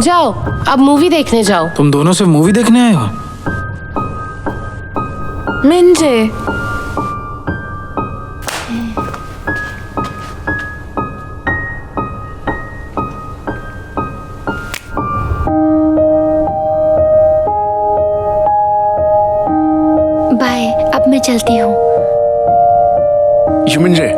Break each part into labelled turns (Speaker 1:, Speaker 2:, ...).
Speaker 1: जाओ अब मूवी देखने जाओ।
Speaker 2: तुम दोनों सिर्फ मूवी देखने आए हो?
Speaker 3: मिंजे,
Speaker 4: बाय, अब मैं चलती हूँ।
Speaker 5: युमिंजे,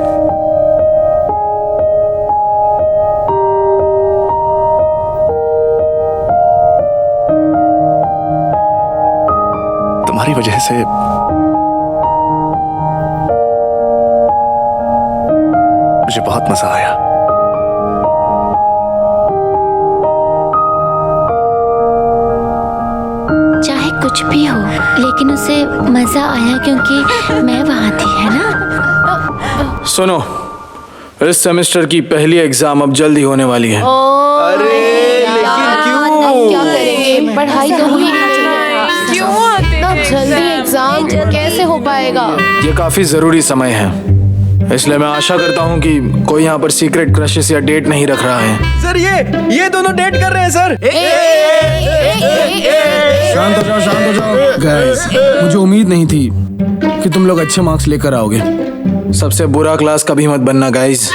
Speaker 5: तुम्हारी वजह से मुझे बहुत मजा आया।
Speaker 4: चाहे कुछ भी हो, लेकिन उसे मजा आया क्योंकि मैं वहां थी, है ना?
Speaker 2: सुनो, इस सेमेस्टर की पहली एग्जाम अब जल्दी होने वाली है।
Speaker 1: अरे लेकिन क्यों? क्या करेंगे? पढ़ाई तो हुई क्यों इतना जल्दी एग्जाम कैसे हो पाएगा?
Speaker 2: ये काफी जरूरी समय है, इसलिए मैं आशा करता हूँ कि कोई यहाँ पर सीक्रेट क्रशेस या डेट नहीं रख रहा है।
Speaker 6: सर ये दोनों डेट कर रहे हैं सर।
Speaker 2: शांत हो जाओ गाइस, मुझे उम्मीद नहीं थी कि तुम लोग अच्छे मार्क्स लेकर आओगे। सबसे बुरा क्लास कभी मत बनना गाइस।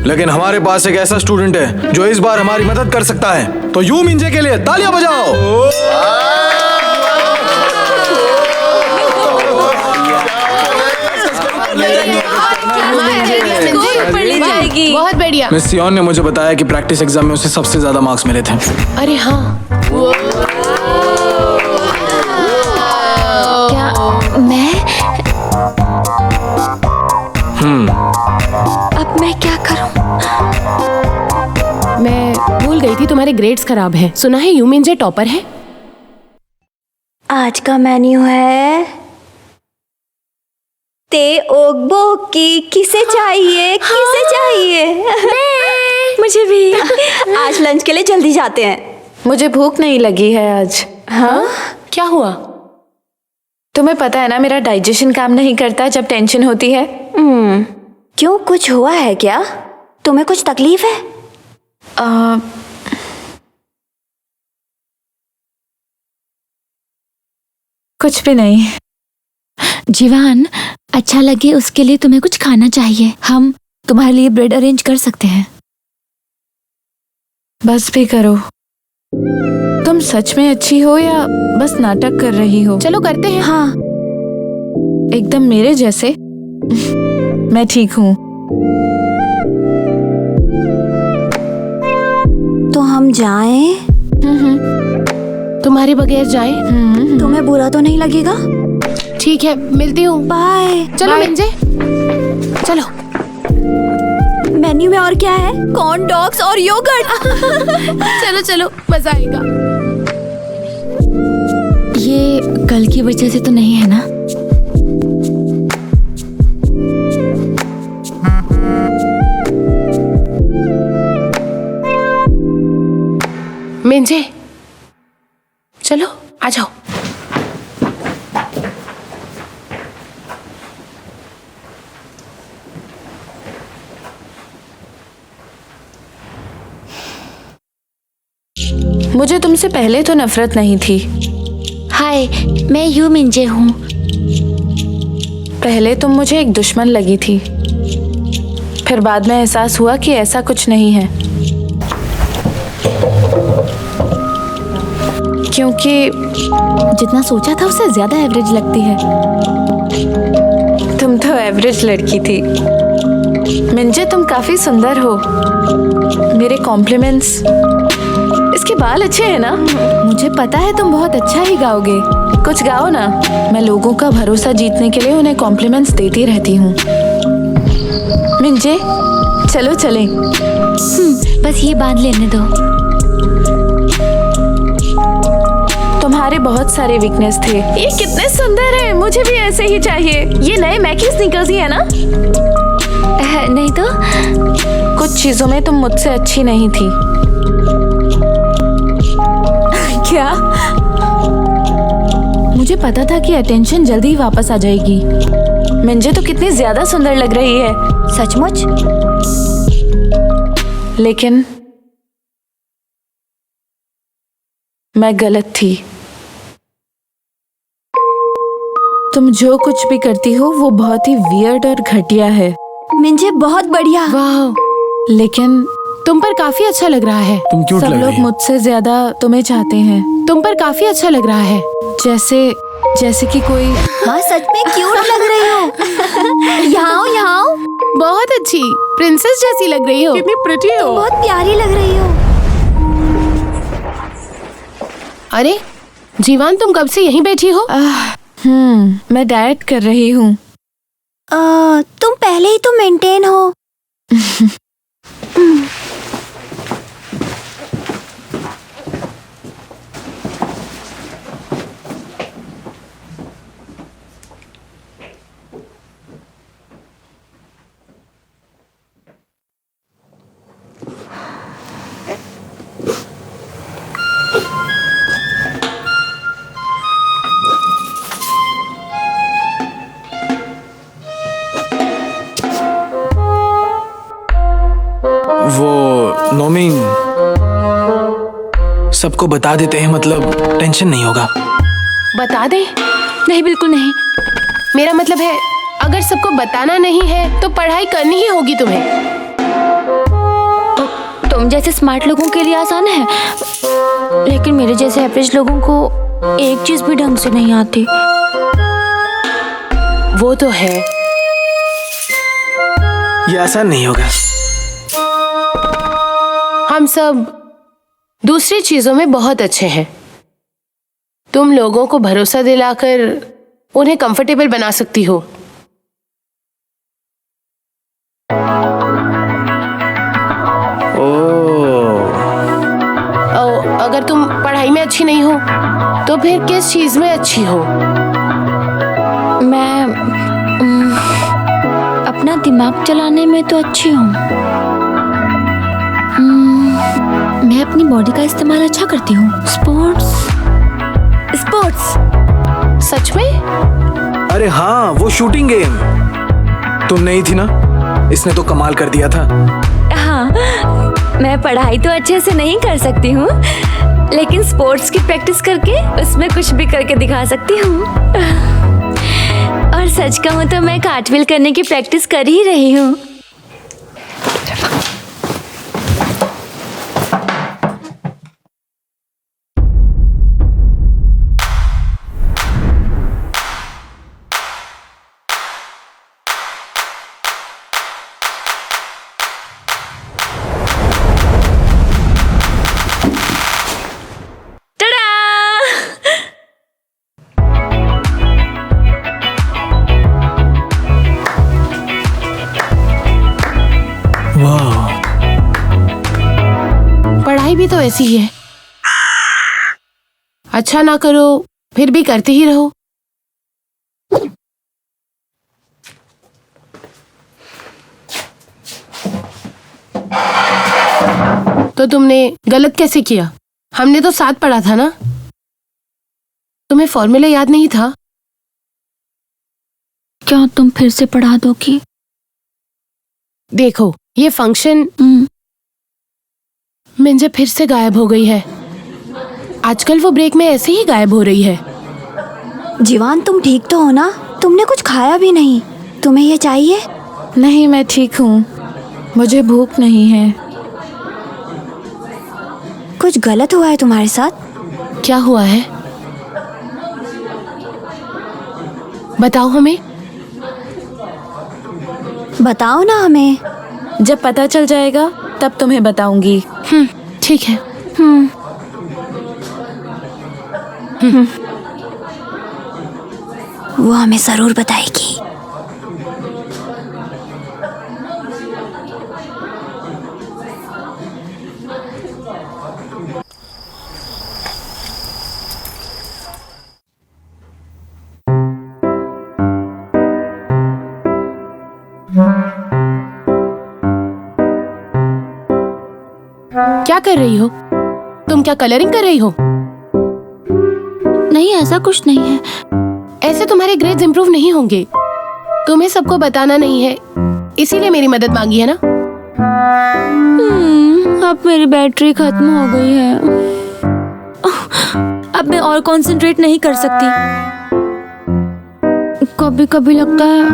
Speaker 2: लेकिन हमारे पास एक ऐसा स्टूडेंट है जो इस बार हमारी मदद कर सकता है, तो यू मिंजे के लिए तालियां बजाओ।
Speaker 1: बहुत बढ़िया।
Speaker 2: मिस सियोन ने मुझे बताया कि प्रैक्टिस एग्जाम में उसे सबसे ज्यादा मार्क्स मिले थे।
Speaker 1: अरे हाँ,
Speaker 4: क्या मैं? अब मैं क्या करूं?
Speaker 1: मैं भूल गई थी तुम्हारे ग्रेड्स खराब हैं। सुना है यू मिंजे टॉपर है।
Speaker 7: आज का मेन्यू है ते ओगबोकी। किसे चाहिए? किसे चाहिए? मुझे भी। आज लंच के लिए जल्दी जाते हैं।
Speaker 3: मुझे भूख नहीं लगी है आज।
Speaker 1: हाँ? क्या हुआ?
Speaker 3: तुम्हें पता है ना, मेरा डाइजेशन काम नहीं करता जब टेंशन होती है।
Speaker 7: क्यों, कुछ हुआ है क्या? तुम्हें कुछ तकलीफ है?
Speaker 3: कुछ भी नहीं।
Speaker 4: जीवान, अच्छा लगे उसके लिए तुम्हें कुछ खाना चाहिए। हम तुम्हारे लिए ब्रेड अरेंज कर सकते हैं।
Speaker 3: बस भी करो। तुम सच में अच्छी हो या बस नाटक कर रही हो?
Speaker 1: चलो करते हैं।
Speaker 4: हाँ,
Speaker 3: एकदम मेरे जैसे। मैं ठीक हूँ।
Speaker 7: तो हम जाएं?
Speaker 1: तुम्हारे बगैर जाएं?
Speaker 7: तुम्हें बुरा तो नहीं लगेगा?
Speaker 1: ठीक है, मिलती हूँ।
Speaker 7: बाय।
Speaker 1: चलो मिंजे, चलो।
Speaker 7: मेन्यू में और क्या है? कॉर्न डॉग्स और योगर्ट।
Speaker 1: चलो चलो, मजा आएगा।
Speaker 4: ये कल की वजह से तो नहीं है ना?
Speaker 1: मिंजे, चलो आ जाओ।
Speaker 3: मुझे तुमसे पहले तो नफरत नहीं थी।
Speaker 4: हाय, मैं यू मिंजे हूँ।
Speaker 3: पहले तुम मुझे एक दुश्मन लगी थी, फिर बाद में एहसास हुआ कि ऐसा कुछ नहीं है। क्योंकि
Speaker 4: जितना सोचा था उससे ज्यादा एवरेज लगती है।
Speaker 3: तुम तो एवरेज लड़की थी। मिंजे, तुम काफी सुंदर हो। मेरे कॉम्प्लीमेंट्स। इसके बाल अच्छे हैं ना?
Speaker 4: मुझे पता है तुम बहुत अच्छा ही गाओगे।
Speaker 3: कुछ गाओ ना। मैं लोगों का भरोसा जीतने के लिए उन्हें कॉम्प्लीमेंट्स देती रहती हूँ। मिंजे, चलो चलें।
Speaker 4: बस ये बांध लेने दो।
Speaker 3: तुम्हारे बहुत सारे वीकनेस थे। ये कितने सुंदर हैं, मुझे भी ऐसे ही चाहिए। ये नए मैकी स्नीकर्स ही है ना?
Speaker 4: नहीं तो
Speaker 3: कुछ चीजों में तुम मुझसे अच्छी नहीं थी।
Speaker 4: क्या? मुझे पता था कि अटेंशन जल्दी ही वापस आ जाएगी।
Speaker 3: मिंजे तो कितनी ज्यादा सुंदर लग रही है।
Speaker 7: सचमुच?
Speaker 3: लेकिन मैं गलत थी। तुम जो कुछ भी करती हो वो बहुत ही वियर्ड और घटिया है।
Speaker 7: मिंजे बहुत बढ़िया।
Speaker 1: वाह,
Speaker 3: लेकिन
Speaker 1: तुम पर काफी अच्छा लग रहा है।
Speaker 2: तुम क्यूट
Speaker 3: सब
Speaker 2: लग
Speaker 3: लोग
Speaker 2: रही हो।
Speaker 3: मुझसे ज्यादा तुम्हें चाहते हैं।
Speaker 1: तुम पर काफी अच्छा लग रहा है।
Speaker 3: जैसे कि कोई।
Speaker 7: हाँ सच में क्यूट लग रही हो। यहाँ आओ, यहाँ आओ।
Speaker 1: बहुत अच्छी, प्रिंसेस जैसी लग रही हो। कितनी प्रिटी हो।
Speaker 7: बहुत प्यारी लग रही हो।
Speaker 1: अरे जीवान, तुम कब से यहीं बैठी हो?
Speaker 3: मैं डाइट कर रही हूँ।
Speaker 7: तुम पहले ही तो मेंटेन हो।
Speaker 2: वो नोमीन सबको बता देते हैं, मतलब टेंशन नहीं होगा।
Speaker 1: बता दे।
Speaker 7: नहीं, बिल्कुल नहीं।
Speaker 1: मेरा मतलब है, अगर सबको बताना नहीं है तो पढ़ाई करनी ही होगी तुम्हें।
Speaker 7: तुम जैसे स्मार्ट लोगों के लिए आसान है, लेकिन मेरे जैसे एवरेज लोगों को एक चीज भी ढंग से नहीं आती।
Speaker 1: वो तो है।
Speaker 2: ये आसान नहीं होगा।
Speaker 1: हम सब दूसरी चीजों में बहुत अच्छे हैं। तुम लोगों को भरोसा दिलाकर उन्हें कंफर्टेबल बना सकती हो। अगर तुम पढ़ाई में अच्छी नहीं हो तो फिर किस चीज में अच्छी हो?
Speaker 7: मैं अपना दिमाग चलाने में तो अच्छी हूँ। मैं अपनी बॉडी का इस्तेमाल अच्छा करती हूँ। स्पोर्ट्स।
Speaker 1: सच में?
Speaker 2: अरे हाँ, वो शूटिंग गेम तुम नहीं थी ना, इसने तो कमाल कर दिया था।
Speaker 7: हाँ, मैं पढ़ाई तो अच्छे से नहीं कर सकती हूँ, लेकिन स्पोर्ट्स की प्रैक्टिस करके उसमें कुछ भी करके दिखा सकती हूँ। और सच कहूँ तो मैं कार्टव्हील करने की प्रैक्टिस कर ही रही हूँ।
Speaker 2: वाह,
Speaker 1: पढ़ाई भी तो ऐसी ही है। अच्छा ना करो फिर भी करते ही रहो। तो तुमने गलत कैसे किया? हमने तो साथ पढ़ा था ना। तुम्हें फॉर्मूला याद नहीं था?
Speaker 7: क्या तुम फिर से पढ़ा दोगी?
Speaker 1: देखो, ये फंक्शन मिंजे फिर से गायब हो गई है। आजकल वो ब्रेक में ऐसे ही गायब हो रही है।
Speaker 7: जीवान, तुम ठीक तो हो ना? तुमने कुछ खाया भी नहीं। तुम्हें ये चाहिए?
Speaker 3: नहीं, मैं ठीक हूँ। मुझे भूख नहीं है।
Speaker 7: कुछ गलत हुआ है तुम्हारे साथ?
Speaker 1: क्या हुआ है? बताओ हमें।
Speaker 7: बताओ ना हमें।
Speaker 3: जब पता चल जाएगा तब तुम्हें बताऊंगी।
Speaker 1: ठीक है।
Speaker 7: वो हमें जरूर बताएगी।
Speaker 1: क्या कर रही हो तुम? क्या कलरिंग कर रही हो?
Speaker 7: नहीं, ऐसा कुछ नहीं है।
Speaker 1: ऐसे तुम्हारे ग्रेड्स इंप्रूव नहीं होंगे। तुम्हें सबको बताना नहीं है, इसीलिए मेरी मदद मांगी है ना।
Speaker 7: अब मेरी बैटरी खत्म हो गई है।
Speaker 8: अब मैं और कंसंट्रेट नहीं कर सकती। कभी कभी लगता है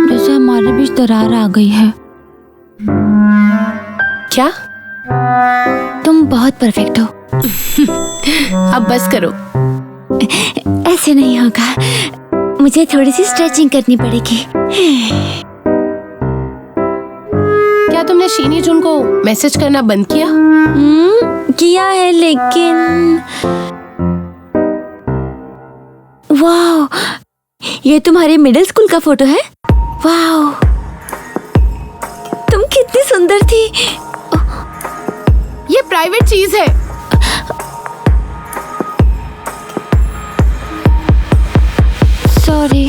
Speaker 8: जैसे हमारे बीच दरार आ गई है।
Speaker 1: क्या?
Speaker 8: तुम बहुत परफेक्ट हो।
Speaker 1: अब बस करो।
Speaker 8: ऐसे नहीं होगा, मुझे थोड़ी सी स्ट्रेचिंग करनी पड़ेगी।
Speaker 1: क्या तुमने शीनी जुन को मैसेज करना बंद किया?
Speaker 8: किया है, लेकिन वाह, ये तुम्हारे मिडिल स्कूल का फोटो है? वाह, तुम कितनी सुंदर थी।
Speaker 1: ये प्राइवेट चीज है।
Speaker 8: सॉरी।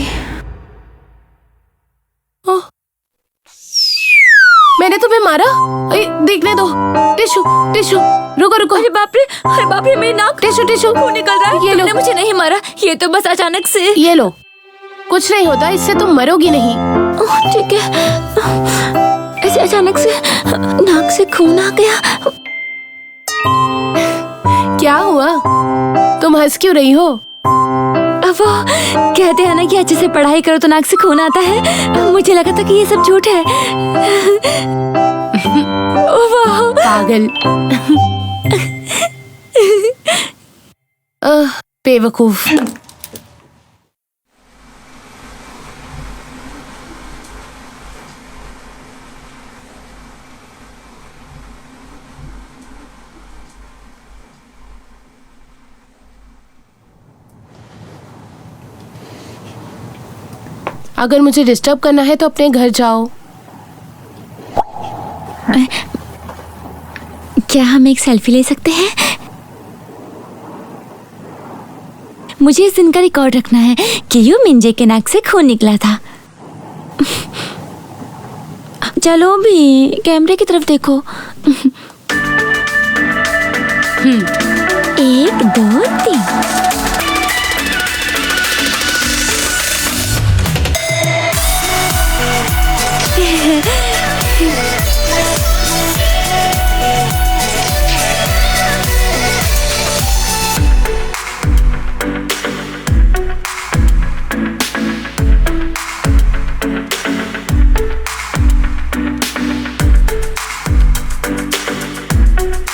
Speaker 1: मैंने तुम्हें मारा? देखने दो। Tissue tissue. रुको रुको।
Speaker 8: अरे बाप रे, मेरी नाक।
Speaker 1: Tissue tissue.
Speaker 8: खून निकल रहा है।
Speaker 1: ये लो।
Speaker 8: तुमने मुझे नहीं मारा, ये तो बस अचानक से।
Speaker 1: ये लो। कुछ नहीं होता, इससे तुम मरोगी नहीं।
Speaker 8: ठीक है। ऐसे अचानक से नाक से खून आ गया।
Speaker 1: क्या हुआ? तुम हंस क्यों रही हो?
Speaker 8: वो कहते हैं ना कि अच्छे से पढ़ाई करो तो नाक से खून आता है। मुझे लगा था कि ये सब झूठ है। वाह,
Speaker 1: पागल। बेवकूफ। अगर मुझे डिस्टर्ब करना है तो अपने घर जाओ।
Speaker 8: क्या हम एक सेल्फी ले सकते हैं? मुझे इस दिन का रिकॉर्ड रखना है कि यूं मिंजे के नाक से खून निकला था। चलो भी, कैमरे की तरफ देखो। 1 2 3।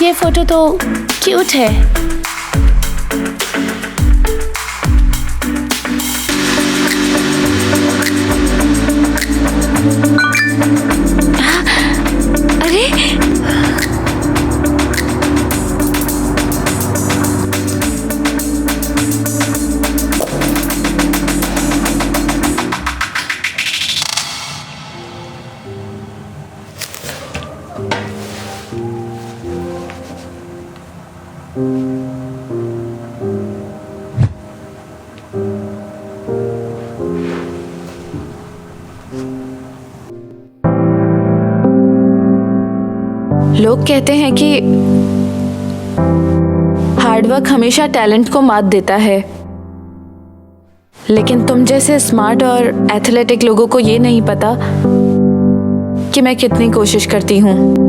Speaker 1: ये फोटो तो क्यूट है।
Speaker 8: अरे लोग कहते हैं कि हार्डवर्क हमेशा टैलेंट को मात देता है, लेकिन तुम जैसे स्मार्ट और एथलेटिक लोगों को ये नहीं पता कि मैं कितनी कोशिश करती हूँ।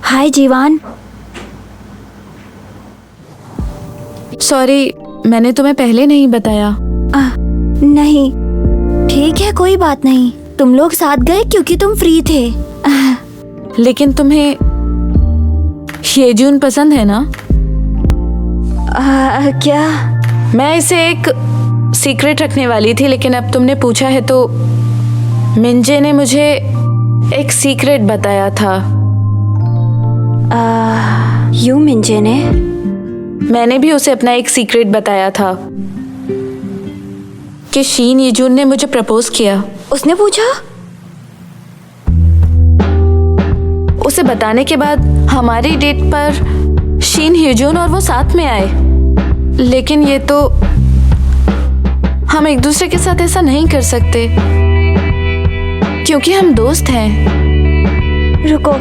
Speaker 7: हाय जीवान।
Speaker 8: सॉरी, मैंने तुम्हें पहले नहीं बताया।
Speaker 7: नहीं, ठीक है, कोई बात नहीं। तुम लोग साथ गए क्योंकि तुम फ्री थे।
Speaker 8: लेकिन तुम्हें हेजून पसंद है ना?
Speaker 7: क्या?
Speaker 8: मैं इसे एक सीक्रेट रखने वाली थी, लेकिन अब तुमने पूछा है तो मिंजे ने मुझे एक सीक्रेट बताया था।
Speaker 7: यू मिंजे ने?
Speaker 8: मैंने भी उसे अपना एक सीक्रेट बताया था कि शीन येजून ने मुझे प्रपोज किया।
Speaker 7: उसने पूछा?
Speaker 8: उसे बताने के बाद हमारी डेट पर शीन येजून और वो साथ में आए, लेकिन ये तो हम एक दूसरे के साथ ऐसा नहीं कर सकते क्योंकि हम दोस्त हैं।
Speaker 7: रुको,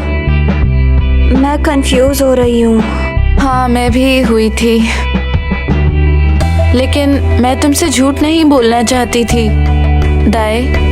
Speaker 7: मैं कंफ्यूज हो रही हूँ।
Speaker 8: हाँ, मैं भी हुई थी, लेकिन मैं तुमसे झूठ नहीं बोलना चाहती थी दाई।